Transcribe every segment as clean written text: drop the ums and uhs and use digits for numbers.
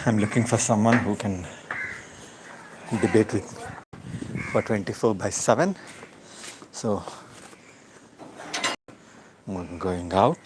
I'm looking for someone who can debate with me for 24/7. So I'm going out.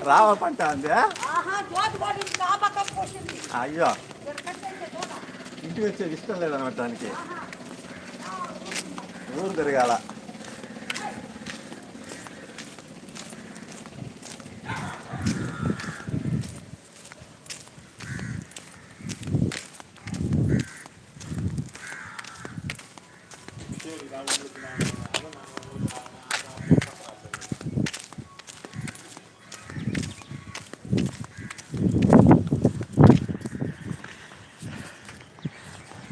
రావ పంట అంది. అయ్యో, ఇంటికి వచ్చేది ఇష్టం లేదన్నమాట దానికి. ఊరు తిరగాల.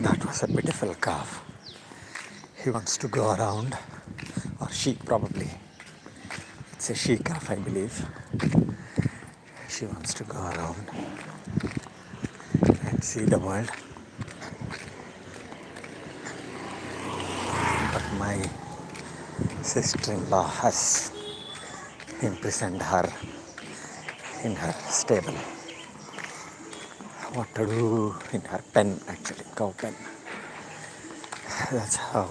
That was a beautiful calf. He wants to go around, or she probably. It's a she calf, I believe. She wants to go around and see the world. But my sister-in-law has imprisoned her in her stable. What to do in her pen, actually, cow pen. That's how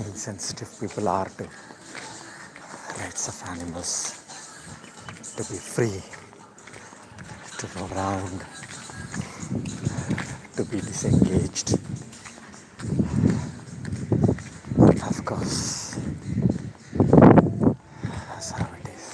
insensitive people are to rights of animals, to be free, to go around, to be disengaged. Of course, that's how it is.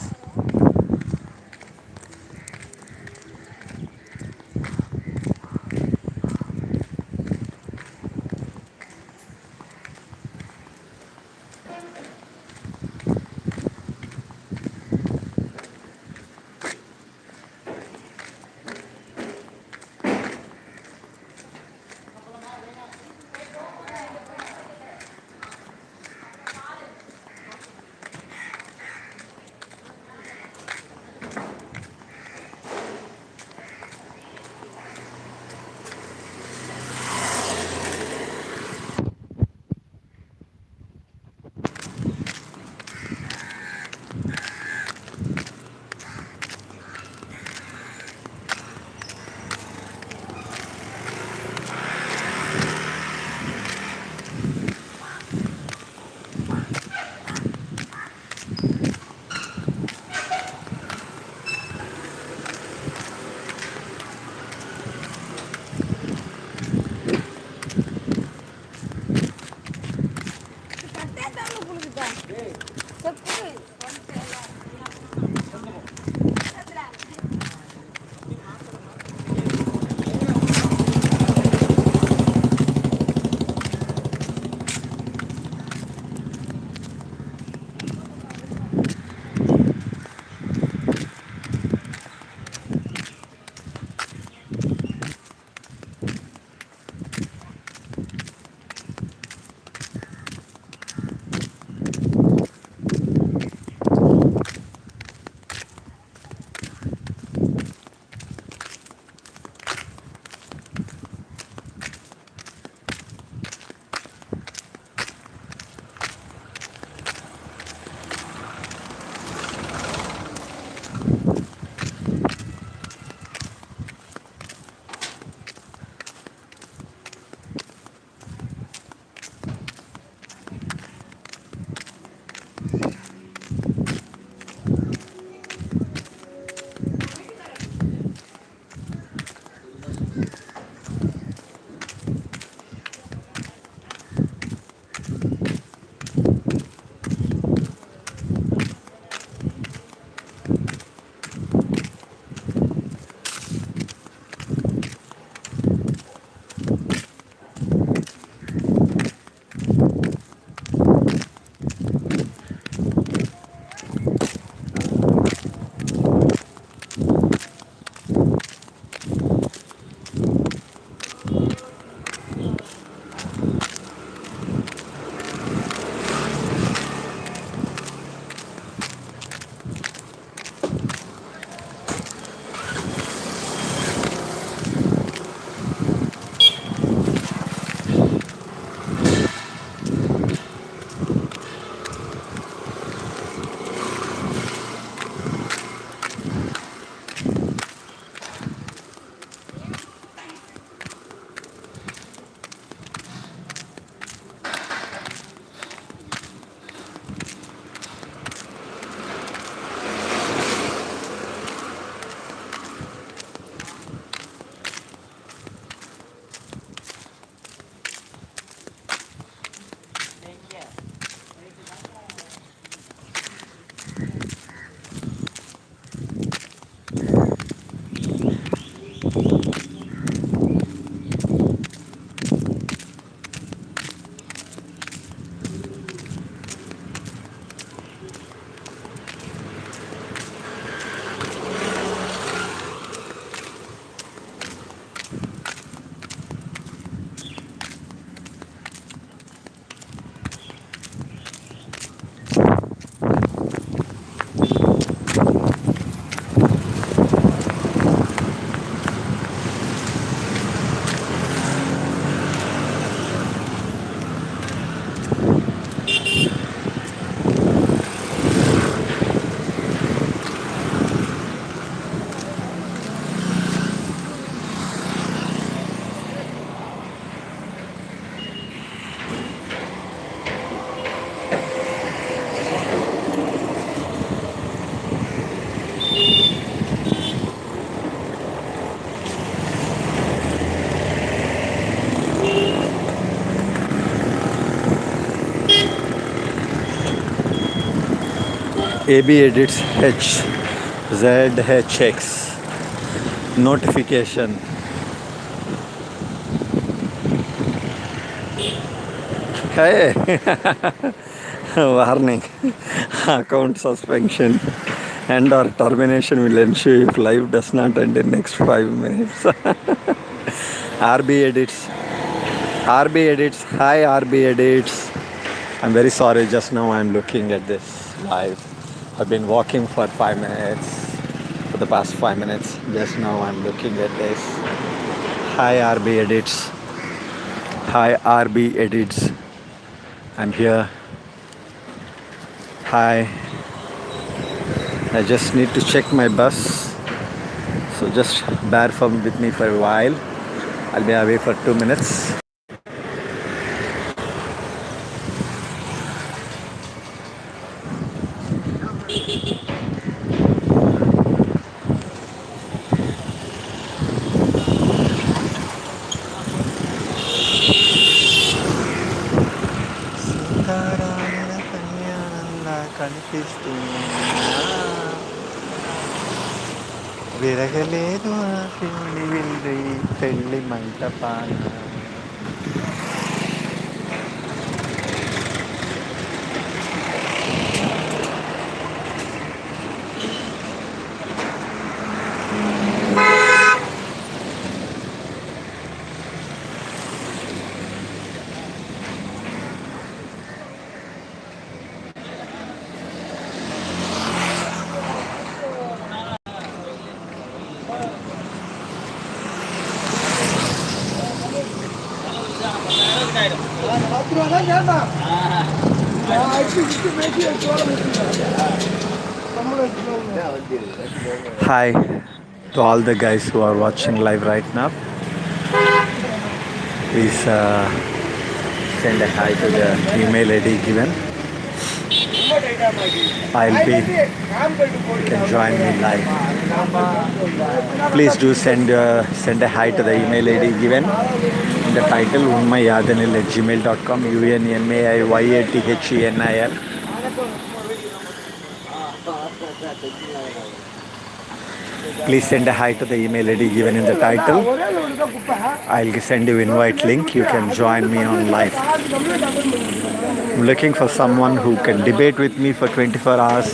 AB edits ZHX notification. Hey, warning, account suspension and or termination will ensue if live does not end in next 5 minutes. RB edits. Hi RB edits. I'm very sorry, just now I'm looking at this live. I've been walking for 5 minutes, for the past 5 minutes. Just now I'm looking at this. Hi RB edits. Hi RB edits. I'm here. Hi. I just need to check my bus. So just bear firm with me for a while. I'll be away for 2 minutes. విరగలేదు శివుని Willey పెళ్లి మంటపాన. Hi to all the guys who are watching live right now. Please send a hi to the email ID given. You can join me live. Please do send a hi to the email ID given in the title, unmaiyadanil@gmail.com, UNMAIYATHENIL. Please send a hi to the email ID given in the title. I'll send you invite link. You can join me on live. I'm looking for someone who can debate with me for 24 hours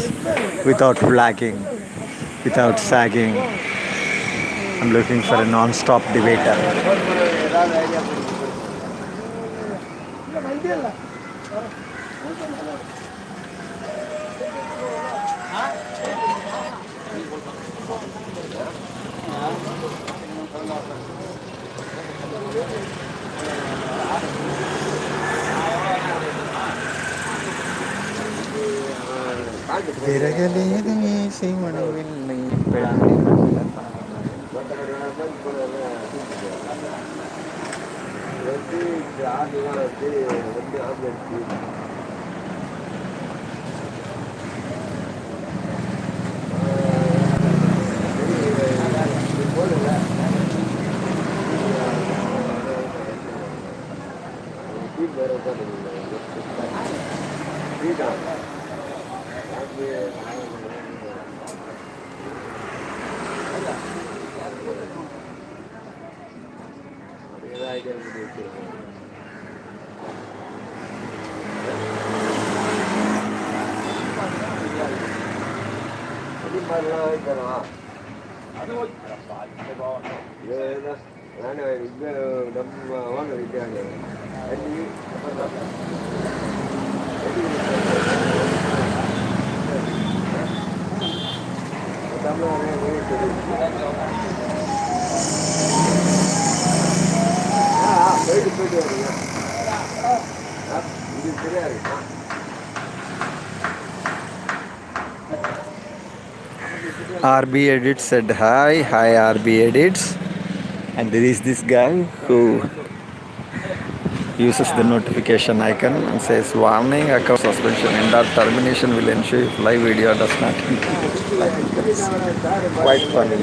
without flagging, without sagging. I'm looking for a non-stop debater. విరగలేదు శివుని Willey పెళ్లి మంటపాన. RB Edit said hi RB Edits, and there is this guy who uses the notification icon and says warning, account suspension and or termination will ensue if live video does not include. Quite funny.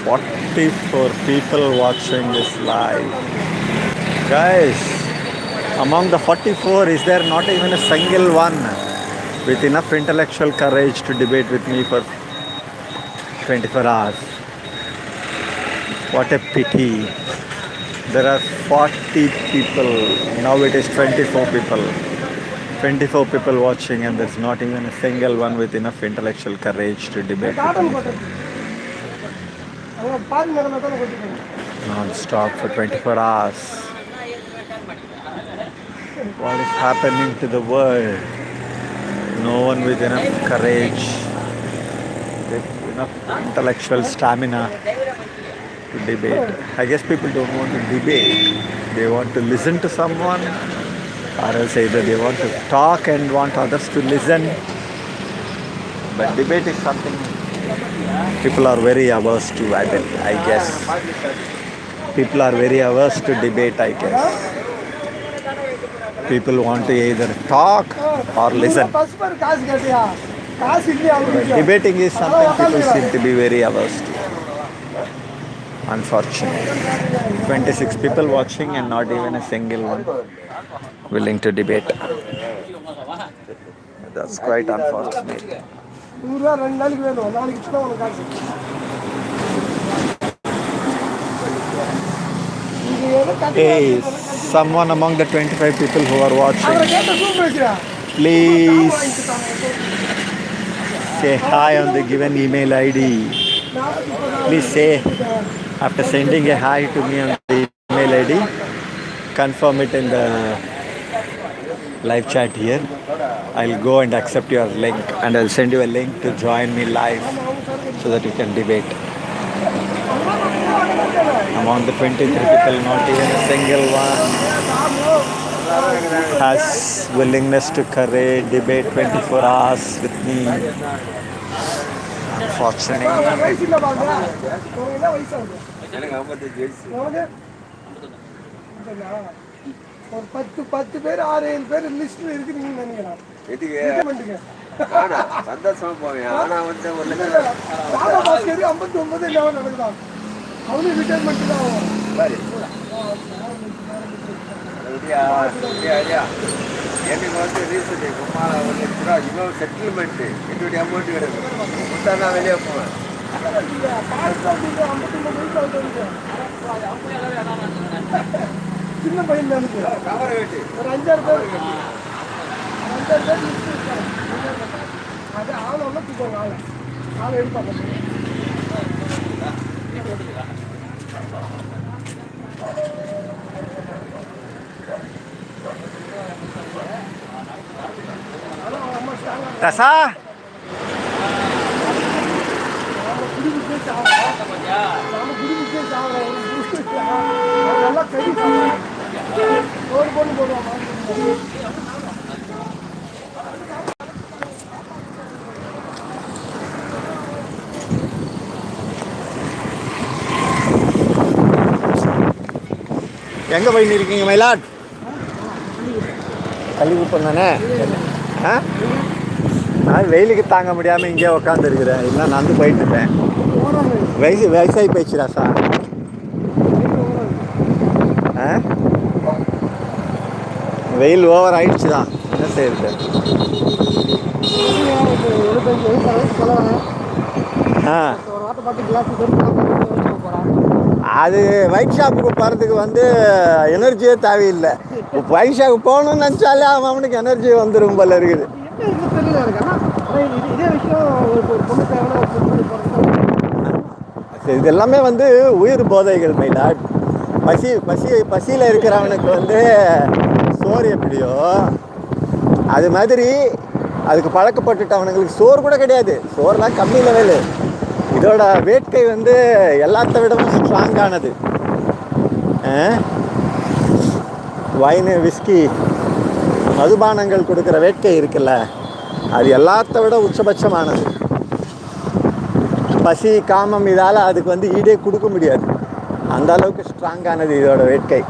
"44 people watching this live. Guys, among the 44, is there not even a single one with enough intellectual courage to debate with me for 24 hours? What a pity. There are 40 people, now it is 24 people. 24 people watching, and there's not even a single one with enough intellectual courage to debate with me. Non-stop for 24 hours. What is happening to the world? No one with enough courage, with enough intellectual stamina to debate. I guess people don't want to debate. They want to listen to someone, or else either they want to talk and want others to listen. But debate is something people are very averse to, I guess. People are very averse to debate, I guess. People want to either talk or listen. But debating is something people seem to be very averse to. Unfortunately. 26 people watching and not even a single one willing to debate. That's quite unfortunate. Hey, someone among the 25 people who are watching, please say hi on the given email ID. Please say, after sending a hi to me on the email ID, confirm it in the live chat here. I'll go and accept your link, and I'll send you a link to join me live so that you can debate. Among the 23 people, not even a single one has willingness to debate 24 hours with me. Unfortunately. ஒரு 10 பேர் 6-7 பேர் லிஸ்ட்ல இருக்குறீங்கன்னு நினைக்கிறேன். சந்தோஷமா போவேன். ஆனா வந்து ஒரு ராமா பாஸ்கர் 59 லெவல் நடக்குதான். அவனே ரிட்டையர்மென்ட் தான் ஆகும். சரி. ஐடியா. எனக்கு வந்து ரீசன் குமா ஒரு கூட இவோ செட்டில்மென்ட் என்னோட அமௌண்ட் கிடையாது. முட்டா நான் வெளிய போவேன். சின்ன பையன் தான் இருக்கு. கவர் வெட்டி. ஒரு 5-6 பேர். 5-6 பேர் லிஸ்ட் இருக்காங்க. அது ஆள ஒண்ணு தூக்குவாங்க ஆள. ஆள எடுப்பாங்க. ரசா எங்கே போய் இருக்கீங்க மயிலாட்? கள்ளிக்குப்பம் தானே? ஆ, நான் வெயிலுக்கு தாங்க முடியாமல் இங்கேயே உட்காந்துருக்குறேன். இல்லை நடந்து போயிட்டு இருந்தேன். வயசாகி போயிடுச்சுடா சார். ஆ, வெயில் ஓவர் ஆயிடுச்சு தான். என்ன செய்யுது? ஆ, அது ஒயிட் ஷாப்புக்கு போகிறதுக்கு வந்து எனர்ஜியே தேவையில்லை. ஒயிட் ஷாப்புக்கு போகணும்னு நினச்சாலே அவனுக்கு எனர்ஜி வந்துடும் போல இருக்குது. இது எல்லாமே வந்து உயிர் போதைகள் மயிலாட். பசியில் இருக்கிறவனுக்கு வந்து சோறு எப்படியோ அது மாதிரி அதுக்கு பழக்கப்பட்டுட்டவனுங்களுக்கு சோறு கூட கிடையாது. சோறுலாம் கம்மி லெவலு. இதோட வேட்கை வந்து எல்லாத்த விடவும் ஸ்ட்ராங்கானது. வைனு விஸ்கி மதுபானங்கள் கொடுக்குற வேட்கை இருக்குல்ல, அது எல்லாத்த விட உச்சபட்சமானது. பசி காமம் இதால் அதுக்கு வந்து ஈடே கொடுக்க முடியாது. அந்த அளவுக்கு ஸ்ட்ராங்கானது இதோட வேட்கை.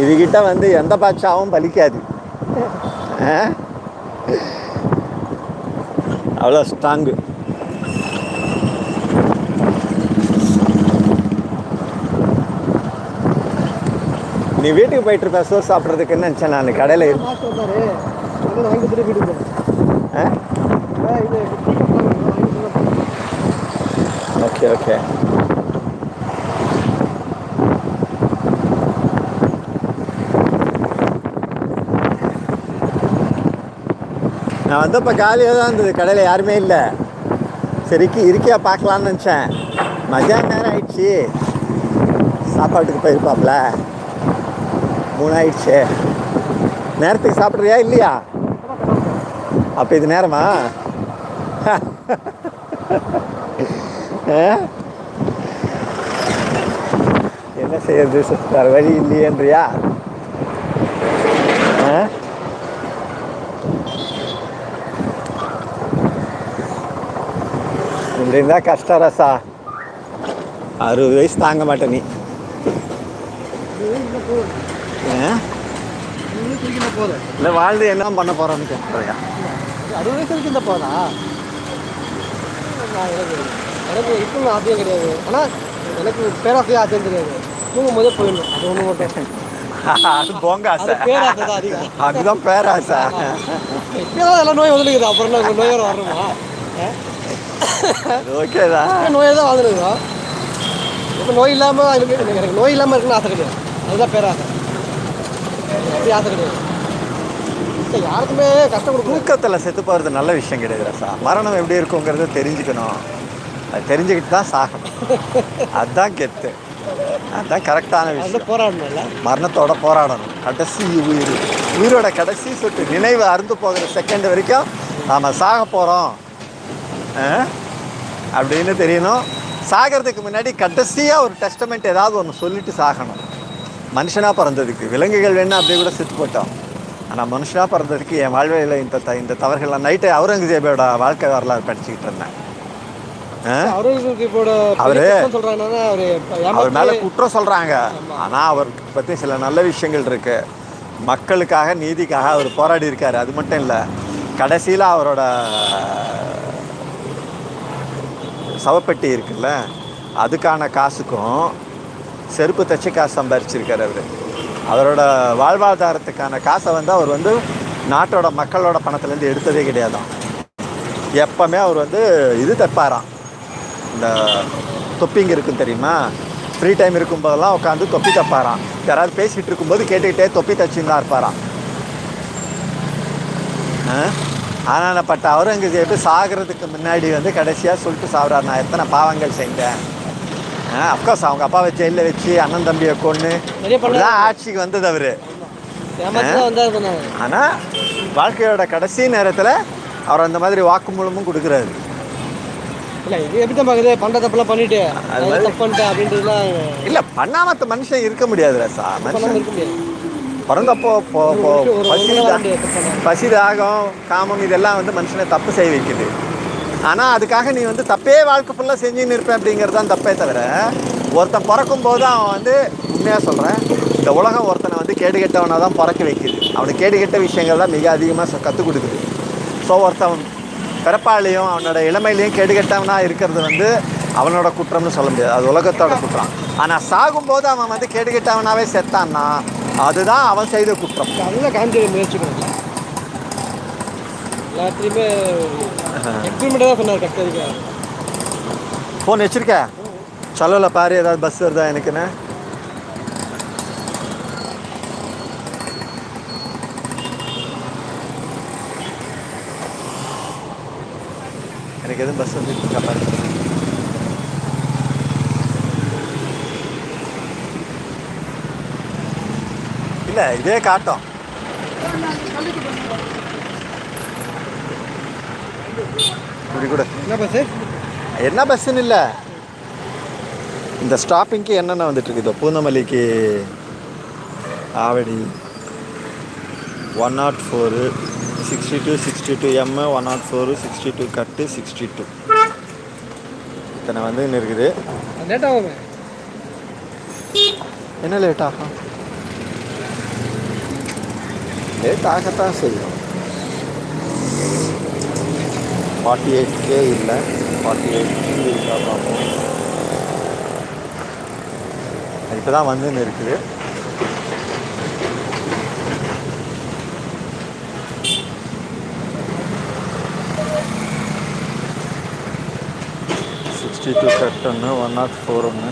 இதுகிட்ட வந்து எந்த பாட்சாவும் பலிக்காது. அவ்வளோ ஸ்ட்ராங்கு. நீ வீட்டுக்கு போயிட்டு இருப்ப சோறு சாப்பிட்றதுக்குன்னு நினச்சேன் நான். கடையில் ஓகே ஓகே. நான் வந்து இப்போ காலியாக தான் இருந்தது. கடையில் யாருமே இல்லை. சரிக்கு இருக்கையா பார்க்கலான்னு நினச்சேன். மத்தியான நேரம் ஆயிடுச்சு. சாப்பாட்டுக்கு போயிருப்பாப்ல. 3 ஆயிடுச்சு. நேரத்துக்கு சாப்பிட்றியா இல்லையா? அப்போ இது நேரமா? என்ன செய்யறது? வேறு வழி இல்லையன்றியா? இப்படி இருந்தால் கஷ்டம் ரசா. 60 வயசு தாங்க மாட்டேன் நீ. இல்லை வாழ்ந்து என்ன பண்ண போகிறோன்னு கேட்குறியா? 60 வயசு வரைக்கும் இந்த போதா? எனக்கு இப்போ ஆசையும் கிடையாது. ஆனால் எனக்கு பேராசையாக ஆசையும் தெரியாது. தூங்கும் போதே போயிடணும். அது ஒன்று மட்டும். அது போங்க ஆசை. பேராசை தான் அதிகம். அதுதான் பேராசை. இப்போதான் எல்லாம் நோய் வந்துருக்குது. அப்புறம் என்ன நோயோட வரணுமா? ஓகேதான். நோயை தான் வாழ்ந்துருக்குறோம். இப்போ நோய் இல்லாமல் எனக்கு நோய் இல்லாமல் இருக்குன்னு ஆசை கிடையாது. அதுதான் பேராசை. அப்படி ஆசை கிடையாது. யாருக்குமே கஷ்டம் கொடுக்கும். தூக்கத்தில் செத்து போகிறது நல்ல விஷயம் கிடையாது ரசா. மரணம் எப்படி இருக்குங்கிறத தெரிஞ்சுக்கணும். அது தெரிஞ்சுக்கிட்டு தான் சாகணும். அதுதான் கெத்து. அதுதான் கரெக்டான விஷயம். போராடணும்ல, மரணத்தோட போராடணும். கடைசி உயிரோட கடைசி சொட்டு நினைவு அறுந்து போகிற செகண்ட் வரைக்கும் நாம் சாக போகிறோம் அப்படின்னு தெரியணும். சாகிறதுக்கு முன்னாடி கடைசியாக ஒரு டெஸ்டமெண்ட் ஏதாவது ஒன்று சொல்லிட்டு சாகணும். மனுஷனாக பிறந்ததுக்கு, விலங்குகள் வேணால் அப்படியே கூட செத்து போட்டோம். ஆனால் மனுஷனாக பிறந்ததுக்கு என் வாழ்வையில் இந்த தவறுகள்லாம். நைட்டு அவுரங்கசீபோட வாழ்க்கை வரலாறு படிச்சுக்கிட்டு இருந்தேன். அவர் மேலே குற்றம் சொல்கிறாங்க. ஆனால் அவருக்கு பற்றி சில நல்ல விஷயங்கள் இருக்குது. மக்களுக்காக நீதிக்காக அவர் போராடி இருக்கார். அது மட்டும் இல்லை, கடைசியில் அவரோட சவப்பெட்டி இருக்குல்ல, அதுக்கான காசுக்கும் செருப்பு தச்சு காசு சம்பாரிச்சிருக்கார். அவரோட வாழ்வாதாரத்துக்கான காசை வந்து அவர் வந்து நாட்டோட மக்களோட பணத்துலேருந்து எடுத்ததே கிடையாதான். எப்போவுமே அவர் வந்து இது தைப்பாராம். இந்த தொப்பிங்க இருக்குன்னு தெரியுமா? ஃப்ரீ டைம் இருக்கும்போதெல்லாம் உட்காந்து தொப்பி தைப்பாராம். யாராவது பேசிகிட்டு இருக்கும்போது கேட்டுக்கிட்டே தொப்பி தச்சுன்னு தான் இருப்பாராம். ஆனானப்பட்ட அவுரங்கசீப் சாகிறதுக்கு முன்னாடி வந்து கடைசியாக சொல்லிட்டு சாப்பிட்றாரு, நான் எத்தனை பாவங்கள் செஞ்சேன். அஃப்கோர்ஸ் அவங்க அப்பாவை ஜெயிலில் வச்சு அண்ணன் தம்பியை கொண்டு தான் ஆட்சிக்கு வந்தது அவர். ஏமாத்தி தான் வந்தார் சொன்னாங்க. ஆனால் வாழ்க்கையோட கடைசி நேரத்தில் அவர் அந்த மாதிரி வாக்குமூலமும் கொடுக்குறாரு. இல்லை இது எப்படி தான் பார்க்குது, பண்ணுற தப்பெல்லாம் பண்ணிட்டு அது தப்பு பண்ணிட்டேன் அப்படின்றதுலாம் இல்லை, பண்ணாமத்த மனுஷன் இருக்க முடியாதுல்ல சார். மனுஷன் இருக்க முடியாது. பிறந்தப்போ பசி தாகம் காமம் இதெல்லாம் வந்து மனுஷனை தப்பு செய்ய வைக்குது. ஆனால் அதுக்காக நீ வந்து தப்பே வாழ்க்கை ஃபுல்லாக செஞ்சுன்னு இருப்பேன் அப்படிங்கிறது தான் தப்பே தவிர, ஒருத்தன் பிறக்கும் போது அவன் வந்து உண்மையாக சொல்கிறேன், இந்த உலகம் ஒருத்தனை வந்து கேடுகெட்டவனாக தான் பிறக்க வைக்குது. அவனுக்கு கேடுகெட்ட விஷயங்கள் தான் மிக அதிகமாக கற்றுக் கொடுக்குது. ஸோ ஒருத்தன் பிறப்பாலையும் அவனோட இளமையிலையும் கேடுகெட்டவனாக இருக்கிறது வந்து அவனோட குற்றம்னு சொல்ல முடியாது, அது உலகத்தோட குற்றம். ஆனால் சாகும்போது அவன் வந்து கேடுகெட்டவனாகவே செத்தான்னா அதுதான் அவன் செய்த குற்றம். அதெல்லாம் காமிக்க முயற்சிக்கணும். எல்லாத்துலேயுமே எக்ஸ்பிரிமெண்ட்டாக தான் சொன்னார் கஷ்டத்துக்கு. ஃபோன் வச்சுருக்க சொல்லல பாரு, ஏதாவது பஸ் வருதா எனக்குன்னு. எனக்கு எதுவும் பஸ் வந்துருக்கா பாரு. இல்லை இதே காட்டும். இப்படி கூட என்ன பஸ்ஸு, என்ன பஸ்ஸுன்னு இல்லை, இந்த ஸ்டாப்பிங்க்கு என்னென்ன வந்துட்டுருக்கு. இதோ பூந்தமல்லிக்கு ஆவடி 104 62 62 M 104 62 கட்டு 62 இத்தனை வந்து இன்னும் இருக்குது. லேட் ஆகுமே. என்ன லேட் ஆகும்? லேட் ஆகத்தான் செய்யும். 48K இல்லை 48 இருக்கா பார்ப்போம். இப்போ தான் வந்து இருக்குது. கட் ஒன்று 104 ஒன்று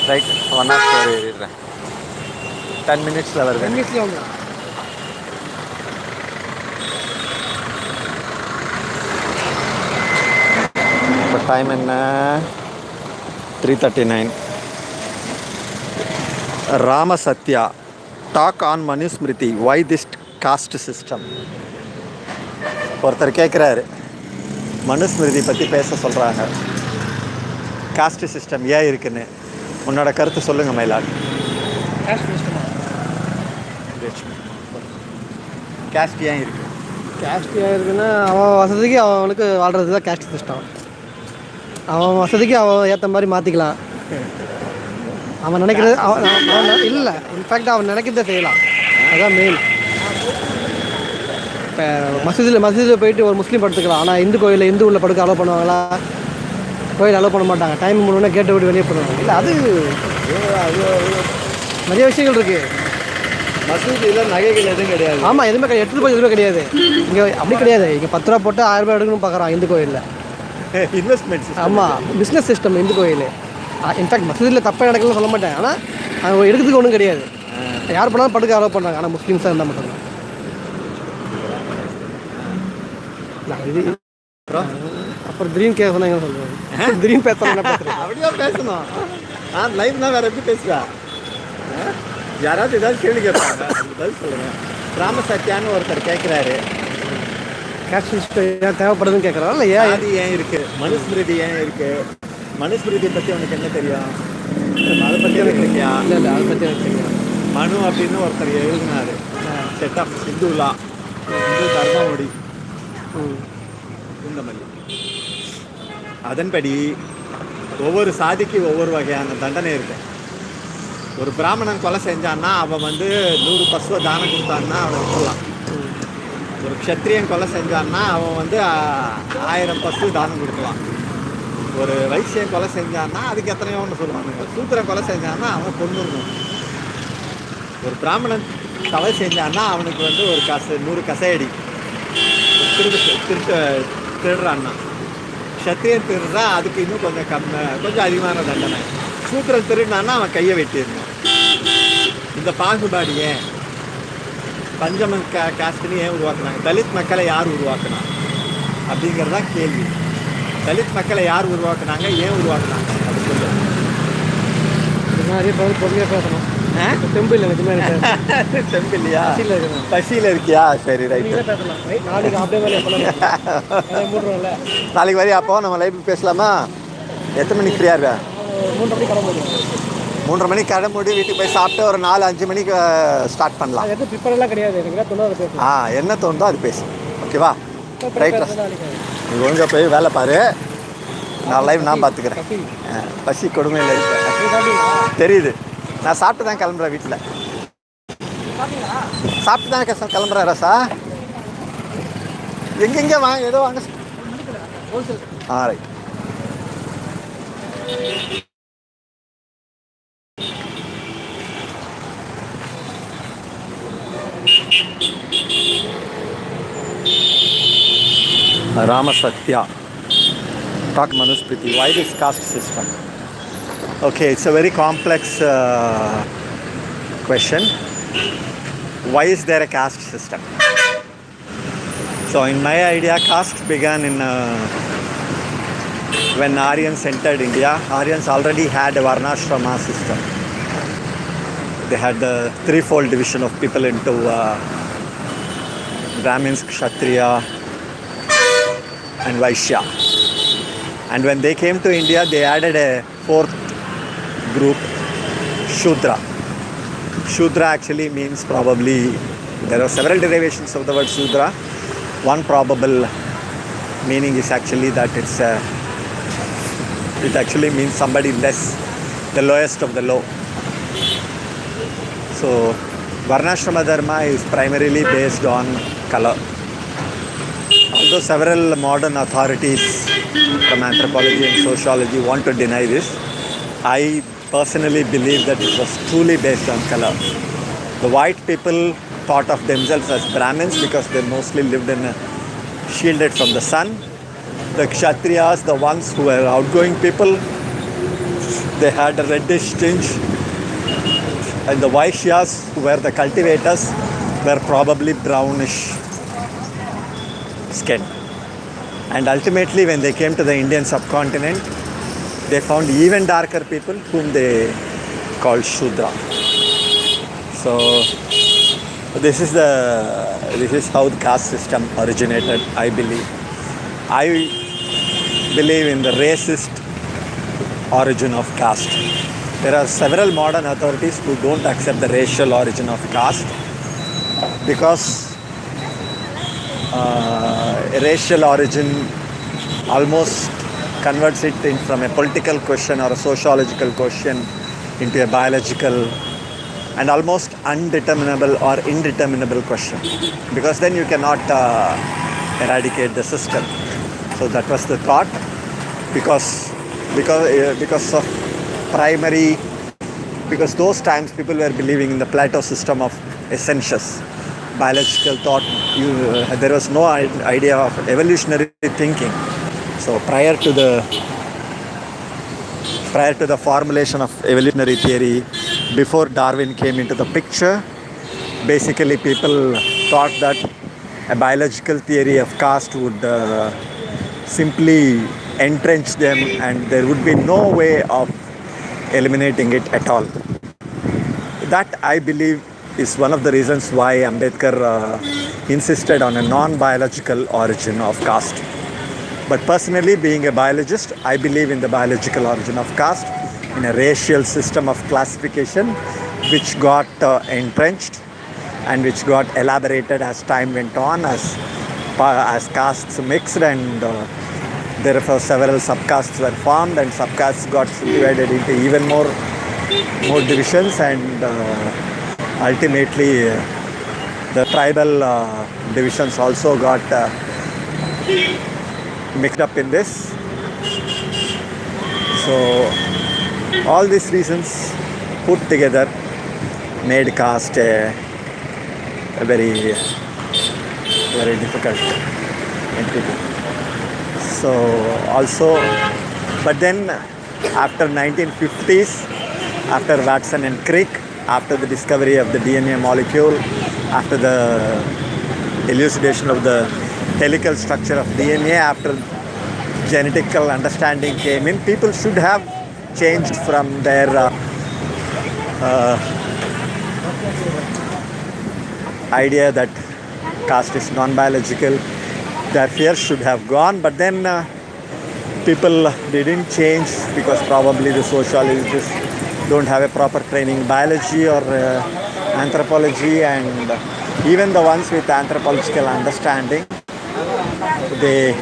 ரைட் 104 ஏறிடுறேன். 10 மினிட்ஸில் வருது. 10 மினிட்ஸில் வந்து இப்போ டைம் என்ன? 3:39. Rama Sathya talk on Manu Smriti, why this caste system. ஒருத்தர் கேட்குறாரு, மனு ஸ்மிருதி பற்றி பேச சொல்கிறாங்க, காஸ்ட் சிஸ்டம் ஏன் இருக்குன்னு. உன்னோட கருத்து சொல்லுங்கள் மயிலாட். காஸ்ட் ஏன் இருக்குது? கேஸ்ட் ஏன் இருக்குன்னா, அவன் வசதிக்கு அவனுக்கு வாழ்கிறது தான் கேஸ்ட் சிஸ்டம். அவன் வசதிக்கு அவன் ஏற்ற மாதிரி மாற்றிக்கலாம். அவன் நினைக்கிறது அவன் இல்லை, இன்ஃபேக்ட் அவன் நினைக்கிறத செய்யலாம். அதுதான் மெயின். இப்போ மசூதியில் போயிட்டு ஒரு முஸ்லீம் படுத்துக்கலாம், ஆனால் இந்து கோயிலில் இந்து உள்ள படுக்க அலோவ் பண்ணுவாங்களா? கோயில் அலோவ் பண்ண மாட்டாங்க. டைம் முன்னே கேட்டு விட்டு வெளியே போடுவாங்க. இல்லை அது நிறைய விஷயங்கள் இருக்குது. மசூதியில் நகைகள் எதுவும் கிடையாது. ஆமாம், எதுவுமே கிடையாது. ₹8 எதுவுமே கிடையாது இங்கே. அப்படி கிடையாது. இங்கே ₹10 போட்டு ₹1000 எடுக்கணும்னு பார்க்குறான் இந்து கோயிலில். இன்வெஸ்ட்மெண்ட். ஆமாம், பிஸ்னஸ் சிஸ்டம் இந்து கோயில். இன்ஃபேக்ட் மசூதியில் தப்பாக நடக்கணும்னு சொல்ல மாட்டேன், ஆனால் அவங்க எடுக்கிறதுக்கு ஒன்றும் கிடையாது. யார் பண்ணாலும் படுக்க அலோவ் பண்ணுறாங்க, ஆனால் முஸ்லீம்ஸாக இருந்தால் மட்டும்தான். இது அப்புறம் திடீர்னு கேட்கணும் எங்கே சொல்கிறேன், திடீர்னு பேசணும். என்ன பேசுகிறேன்? அப்படியே பேசணும். லைவ்னால் வேறு எப்படி பேசுவா? யாராவது ஏதாவது கேள்வி கேட்பாங்க, பதில் சொல்லுங்கள். ராம சத்யான்னு ஒருத்தர் கேட்குறாரு, கேஸ்ட் சிஸ்டம் ஏன் தேவைப்படுதுன்னு கேட்குறாரு. இல்லை ஏன் அது ஏன் இருக்குது, மனுஸ்மிருதி ஏன் இருக்குது, மனுஸ்மிருதியை பற்றி உனக்கு என்ன தெரியும், அதை பற்றி எனக்கு இருக்கியா? இல்லை இல்லை, அதை பற்றி எனக்கு தெரியும். மனு அப்படின்னு ஒருத்தர் எழுதினார், செட் ஆஃப் இந்து லா, இந்து தர்மமொழி பூந்தமல்லி. அதன்படி ஒவ்வொரு சாதிக்கு ஒவ்வொரு வகையான தண்டனை இருக்கு. ஒரு பிராமணன் கொலை செஞ்சான்னா அவன் வந்து 100 பசுவை தானம் கொடுத்தான்னா அவனை விட்டுலாம். ஒரு க்ஷத்ரியன் கொலை செஞ்சான்னா அவன் வந்து 1000 பசு தானம் கொடுக்கலாம். ஒரு வைசியன் கொலை செஞ்சான்னா அதுக்கு எத்தனையோ ஒன்று சொல்லுவாங்க. சூத்திரன் கொலை செஞ்சான்னா அவன் கொன்னுடணும். ஒரு பிராமணன் தவறு செஞ்சான்னா அவனுக்கு வந்து ஒரு 100 கசையடி. திருடுறான்னா க்ஷத்ரியன் திருடுறா, அதுக்கு இன்னும் கொஞ்சம் அதிகமான தண்டனை. சூத்திரன் திருடினான்னா அவன் கையை வெட்டிடணும். இந்த பாகுபாடு ஏன்? பஞ்சமன் காஸ்ட்னு ஏன் உருவாக்குனாங்க? தலித் மக்களை யார் உருவாக்குனா அப்படிங்கிறதான் கேள்வி. தலித் மக்களை யார் உருவாக்குனாங்க, ஏன் உருவாக்குனாங்க? அது சொல்லுங்கள். நிறைய பொறுமையாக பேசணும். தெம்பு இல்லை எனக்கு தெம்பு இல்லையா? பசியில் இருக்கேன். பசியில் இருக்கியா? சரி ரைட்டு. நீங்களே பேசலாம். நாளைக்கு அப்படியே வேலை எப்போ மூடுறோம்ல. நாளைக்கு வரையா? அப்போ நம்ம லைஃப் பேசலாமா? எத்தனை மணிக்கு ஃப்ரீயாக இருக்கா? 3:30 மணிக்கு கடை முடியும். 3:30 மணிக்கு கடை மூடி வீட்டுக்கு போய் சாப்பிட்டு ஒரு 4-5 மணிக்கு ஸ்டார்ட் பண்ணலாம். அது எதுவும் ப்ரிப்பரெல்லாம் கிடையாது. எனக்கு தோணும் அதை பேசலாம். என்ன தோணுதோ அது பேசு. ஓகேவா? ரைட். நாளைக்கு நீ ஒழுங்காக போய் வேலை பாரு. நான் லைவ் நான் பார்த்துக்கிறேன். பசி கொடுமையில் இருக்கேன் தெரியுது. நான் சாப்பிட்டு தான் கிளம்புறேன். வீட்டில் சாப்பிட்டு தான் கிளம்புறேன். ரசா எங்கெங்கே வாங்க, ஏதோ வாங்க. Right. Rama Sathya. Talk Manu Smriti. Why this caste system? Okay, it's a very complex question. Why is there a caste system? So in my idea, caste began in when Aryans entered India. Aryans already had a Varnashrama system. They had the threefold division of people into Brahmins, Kshatriya and Vaishya. And when they came to India, they added a fourth group, Shudra. Shudra actually means probably, there are several derivations of the word Shudra. One probable meaning is actually that it actually means somebody less, the lowest of the low. So Varnashrama Dharma is primarily based on color. Although several modern authorities from anthropology and sociology want to deny this, I personally believe that it was truly based on color. The white people thought of themselves as Brahmins because they mostly lived in shielded from the sun. The Kshatriyas, the ones who were outgoing people, they had a reddish tinge. And the Vaishyas, who were the cultivators, were probably brownish skin. And ultimately, when they came to the Indian subcontinent, they found even darker people whom they called Shudra. So this is how the caste system originated, I believe. I believe in the racist origin of caste. There are several modern authorities who don't accept the racial origin of caste because racial origin almost converts it from a political question or a sociological question into a biological and almost undeterminable or indeterminable question, because then you cannot eradicate the system. So that was the thought, because of primary, because those times people were believing in the Plato system of essences, biological thought. There was no idea of evolutionary thinking. So prior to the formulation of evolutionary theory, before Darwin came into the picture, basically people thought that a biological theory of caste would simply entrench them and there would be no way of eliminating it at all. That, I believe, is one of the reasons why Ambedkar insisted on a non-biological origin of caste. But personally, being a biologist, I believe in the biological origin of caste, in a racial system of classification which got entrenched and which got elaborated as time went on, as castes mixed, and therefore several subcastes were formed, and subcastes got divided into even more divisions, and ultimately the tribal divisions also got mixed up in this. So all these reasons put together made caste a very difficult entity. So also, but then after 1950s, after Watson and Crick, after the discovery of the DNA molecule, after the elucidation of the helical structure of DNA, after genetical understanding came in, people should have changed from their idea that caste is non-biological. Their fear should have gone, but then people didn't change because probably the sociologists don't have a proper training in biology or anthropology, and even the ones with anthropological understanding, they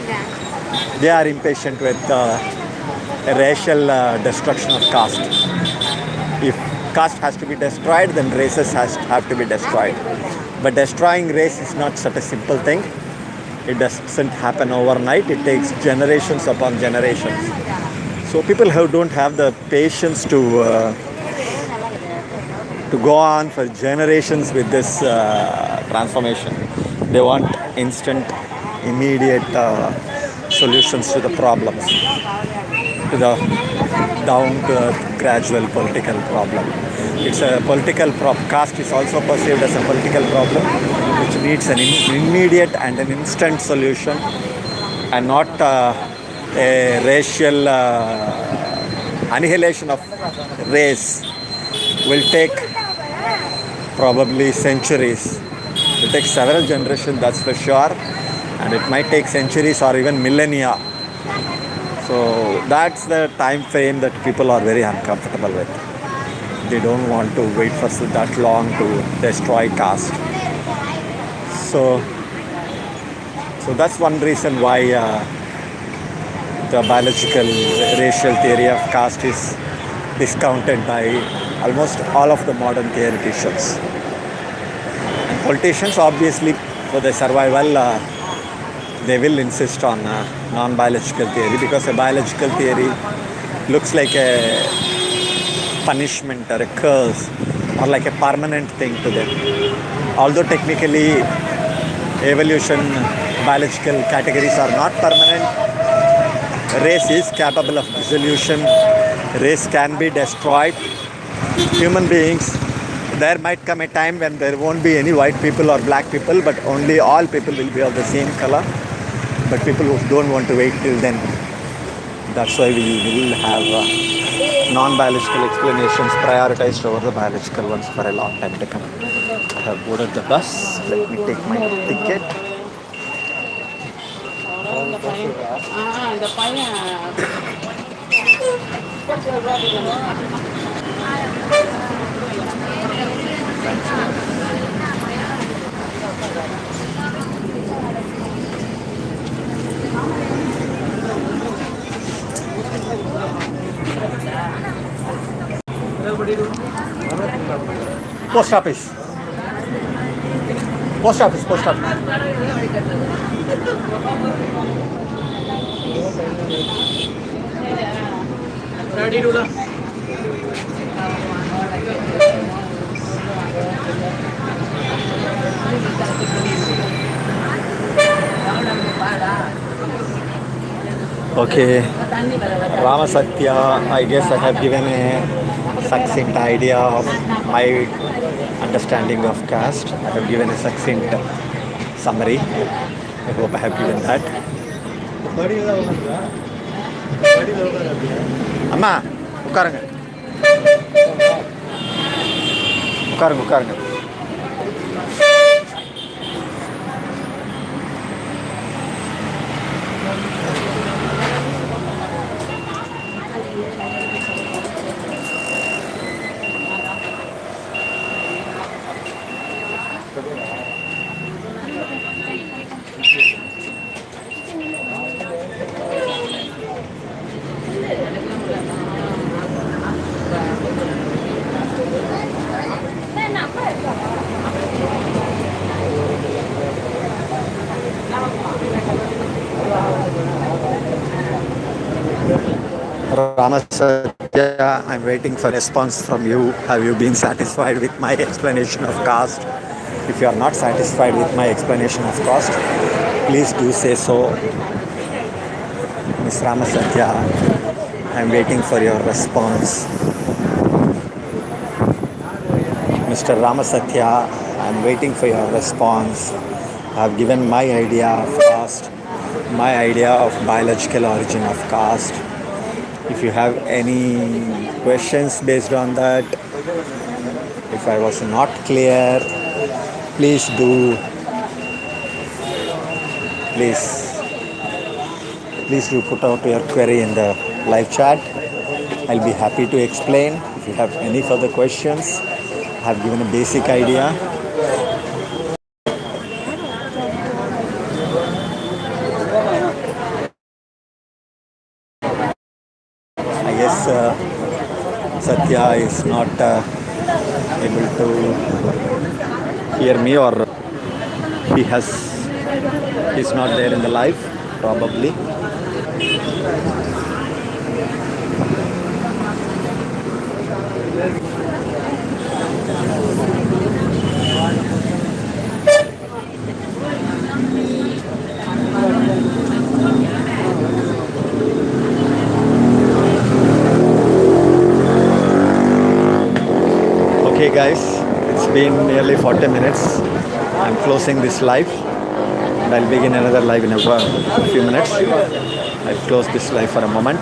they are impatient with racial destruction of caste. If caste has to be destroyed, then races have to be destroyed. But destroying race is not such a simple thing. It doesn't happen overnight. It takes generations upon generations. So people who don't have the patience to go on for generations with this transformation, they want instant, immediate solutions to the problems, to the down to earth, gradual political problem. It's a political problem. Caste is also perceived as a political problem which needs an immediate and an instant solution, and not a racial annihilation of race will take probably centuries. It will take several generations, that's for sure, and it might take centuries or even millennia. So that's the time frame that people are very uncomfortable with. They don't want to wait for that long to destroy caste. So that's one reason why the biological racial theory of caste is discounted by almost all of the modern theoreticians. And politicians, obviously, for their survival, they will insist on non-biological theory, because a biological theory looks like a punishment or a curse or like a permanent thing to them. Although technically evolution, biological categories are not permanent, race is capable of dissolution, race can be destroyed. Human beings, there might come a time when there won't be any white people or black people, but only all people will be of the same color. But people who don't want to wait till then. That's why we will have non-biological explanations prioritized over the biological ones for a long time to come. I have boarded the bus. Let me take my ticket. Post office. Post office. Post office. Okay, Rama Sathya, I guess I have given a succinct idea of my understanding of caste. I have given a succinct summary. I hope I have given that. Amma, உட்காருங்க உட்காருங்க உட்காருங்க. Rama Sathya, I'm waiting for a response from you. Have you been satisfied with my explanation of caste? If you are not satisfied with my explanation of caste, please do say so. Miss Rama Sathya, I'm waiting for your response. Mr. Rama Sathya, I'm waiting for your response. I've given my idea of caste, my idea of biological origin of caste. If you have any questions based on that, If I was not clear, please please please do put out your query in the live chat. I'll be happy to explain. If you have any further questions, I have given a basic idea. I guess Satya is not able to hear me, or he's not there in the live probably. Okay guys, it's been nearly 40 minutes. I'm closing this live and I'll begin another live in a few minutes. I'll close this live for a moment.